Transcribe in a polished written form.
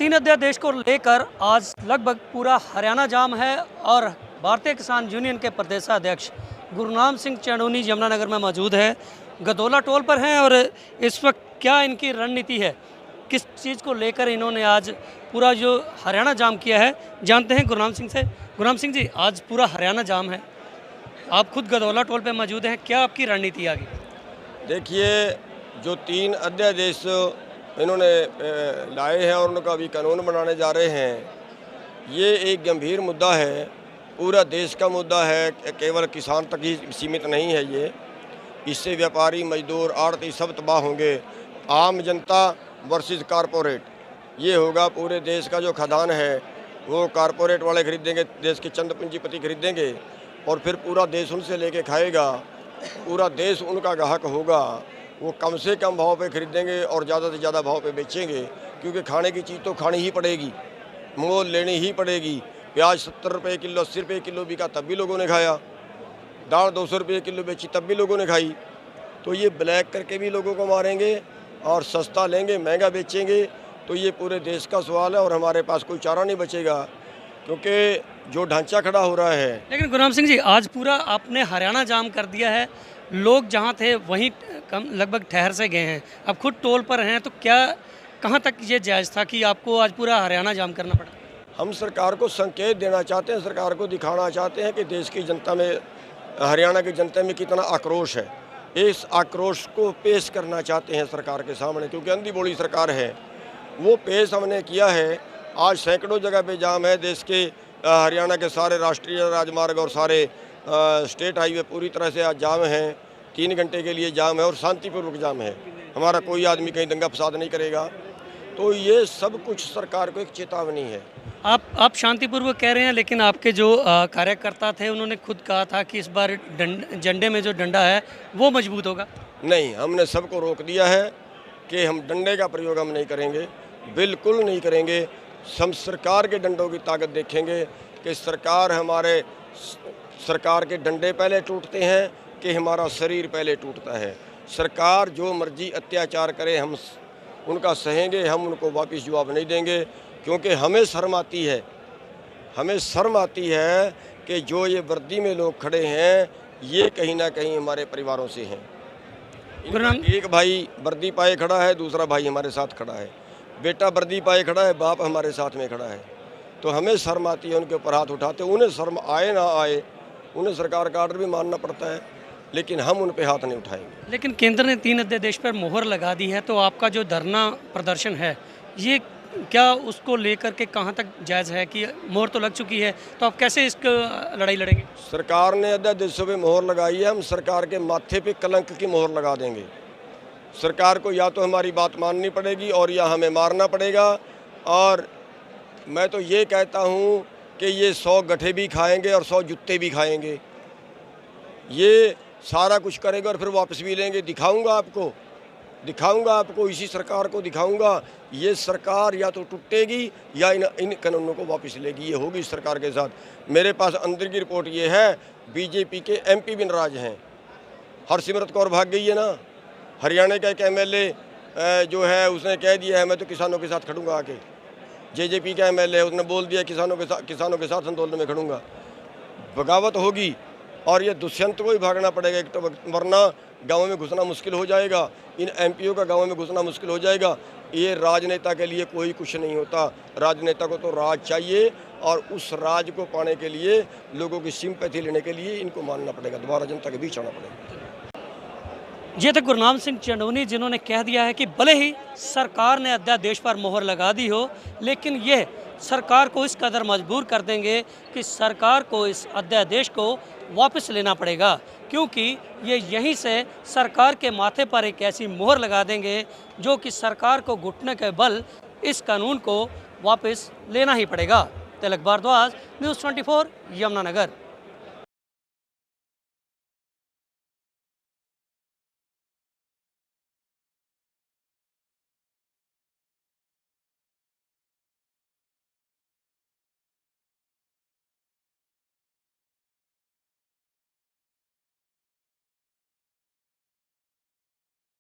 तीन अध्यादेश को लेकर आज लगभग पूरा हरियाणा जाम है और भारतीय किसान यूनियन के प्रदेशाध्यक्ष गुरनाम सिंह चैंडूनी यमुनानगर में मौजूद है। गदौला टोल पर हैं और इस वक्त क्या इनकी रणनीति है, किस चीज़ को लेकर इन्होंने आज पूरा जो हरियाणा जाम किया है, जानते हैं गुरनाम सिंह से। गुरनाम सिंह जी, आज पूरा हरियाणा जाम है, आप खुद गदौला टोल पर मौजूद हैं, क्या आपकी रणनीति आगे? देखिए, जो तीन अध्यादेश इन्होंने लाए हैं और उनका अभी कानून बनाने जा रहे हैं, ये एक गंभीर मुद्दा है, पूरा देश का मुद्दा है, केवल किसान तक ही सीमित नहीं है। ये इससे व्यापारी, मजदूर, आड़ती सब तबाह होंगे। आम जनता वर्सेस कारपोरेट, ये होगा। पूरे देश का जो खदान है वो कारपोरेट वाले खरीदेंगे, देश के चंद पूंजीपति खरीदेंगे और फिर पूरा देश उनसे लेके खाएगा। पूरा देश उनका ग्राहक होगा, वो कम से कम भाव पे खरीदेंगे और ज़्यादा से ज़्यादा भाव पे बेचेंगे, क्योंकि खाने की चीज़ तो खानी ही पड़ेगी, मोल लेनी ही पड़ेगी। प्याज 70 रुपये किलो, 80 रुपये किलो बिका तब भी लोगों ने खाया, दाल 200 रुपये किलो बेची तब भी लोगों ने खाई। तो ये ब्लैक करके भी लोगों को मारेंगे और सस्ता लेंगे, महंगा बेचेंगे। तो ये पूरे देश का सवाल है और हमारे पास कोई चारा नहीं बचेगा, क्योंकि जो ढांचा खड़ा हो रहा है। लेकिन गुरनाम सिंह जी, आज पूरा आपने हरियाणा जाम कर दिया है, लोग जहां थे वहीं कम लगभग ठहर से गए हैं, अब खुद टोल पर हैं, तो क्या कहां तक ये जायज़ था कि आपको आज पूरा हरियाणा जाम करना पड़ा? हम सरकार को संकेत देना चाहते हैं, सरकार को दिखाना चाहते हैं कि देश की जनता में, हरियाणा की जनता में कितना आक्रोश है। इस आक्रोश को पेश करना चाहते हैं सरकार के सामने, क्योंकि अंधी बोली सरकार है, वो पेश हमने किया है। आज सैकड़ों जगह पे जाम है, देश के हरियाणा के सारे राष्ट्रीय राजमार्ग और सारे स्टेट हाईवे पूरी तरह से आज जाम हैं। 3 घंटे के लिए जाम है और शांतिपूर्वक जाम है। हमारा कोई आदमी कहीं दंगा फसाद नहीं करेगा। तो ये सब कुछ सरकार को एक चेतावनी है। आप शांतिपूर्वक कह रहे हैं, लेकिन आपके जो कार्यकर्ता थे उन्होंने खुद कहा था कि इस बार झंडे में जो डंडा है वो मजबूत होगा। नहीं, हमने सबको रोक दिया है कि हम डंडे का प्रयोग हम नहीं करेंगे, बिल्कुल नहीं करेंगे। हम सरकार के डंडों की ताकत देखेंगे कि सरकार के डंडे पहले टूटते हैं कि हमारा शरीर पहले टूटता है। सरकार जो मर्जी अत्याचार करे हम उनका सहेंगे, हम उनको वापस जवाब नहीं देंगे, क्योंकि हमें शर्म आती है कि जो ये वर्दी में लोग खड़े हैं ये कहीं ना कहीं हमारे परिवारों से हैं। एक भाई वर्दी पाए खड़ा है, दूसरा भाई हमारे साथ खड़ा है, बेटा वर्दी पाए खड़ा है, बाप हमारे साथ में खड़ा है। तो हमें शर्म आती है उनके ऊपर हाथ उठाते। उन्हें शर्म आए ना आए, उन्हें सरकार का आर्डर भी मानना पड़ता है, लेकिन हम उन पे हाथ नहीं उठाएंगे। लेकिन केंद्र ने 3 अध्यादेश पर मोहर लगा दी है, तो आपका जो धरना प्रदर्शन है ये क्या उसको लेकर के कहां तक जायज़ है कि मोहर तो लग चुकी है, तो आप कैसे इसको लड़ाई लड़ेंगे? सरकार ने अध्यादेशों पे मोहर लगाई है, हम सरकार के माथे पे कलंक की मोहर लगा देंगे। सरकार को या तो हमारी बात माननी पड़ेगी और या हमें मारना पड़ेगा। और मैं तो ये कहता हूँ कि ये 100 गठे भी खाएंगे और 100 जूते भी खाएंगे। ये सारा कुछ करेंगे और फिर वापस भी लेंगे। दिखाऊंगा आपको, इसी सरकार को दिखाऊंगा। ये सरकार या तो टूटेगी या इन कानूनों को वापस लेगी। ये होगी सरकार के साथ। मेरे पास अंदर की रिपोर्ट ये है, बीजेपी के MP भी नाराज हैं। हरसिमरत कौर भाग गई है ना, हरियाणा का एक MLA जो है उसने कह दिया है मैं तो किसानों के साथ खड़ूंगा आके। JJP का MLA उसने बोल दिया किसानों के साथ आंदोलन में खड़ूंगा। बगावत होगी और ये दुष्यंत को ही भागना पड़ेगा एक तो, वरना गाँव में घुसना मुश्किल हो जाएगा। इन MPओ का गाँव में घुसना मुश्किल हो जाएगा। ये राजनेता के लिए कोई कुछ नहीं होता। राजनेता को तो राज चाहिए और उस राज को पाने के लिए, लोगों की सिंपैथी लेने के लिए इनको मानना पड़ेगा, दोबारा जनता के बीच आना पड़ेगा। ये थे गुरनाम सिंह चैंडूनी, जिन्होंने कह दिया है कि भले ही सरकार ने अध्यादेश पर मोहर लगा दी हो, लेकिन यह सरकार को इस कदर मजबूर कर देंगे कि सरकार को इस अध्यादेश को वापस लेना पड़ेगा, क्योंकि ये यहीं से सरकार के माथे पर एक ऐसी मोहर लगा देंगे जो कि सरकार को घुटने के बल इस कानून को वापस लेना ही पड़ेगा। तिलक भारद्वाज, News 24, यमुनानगर।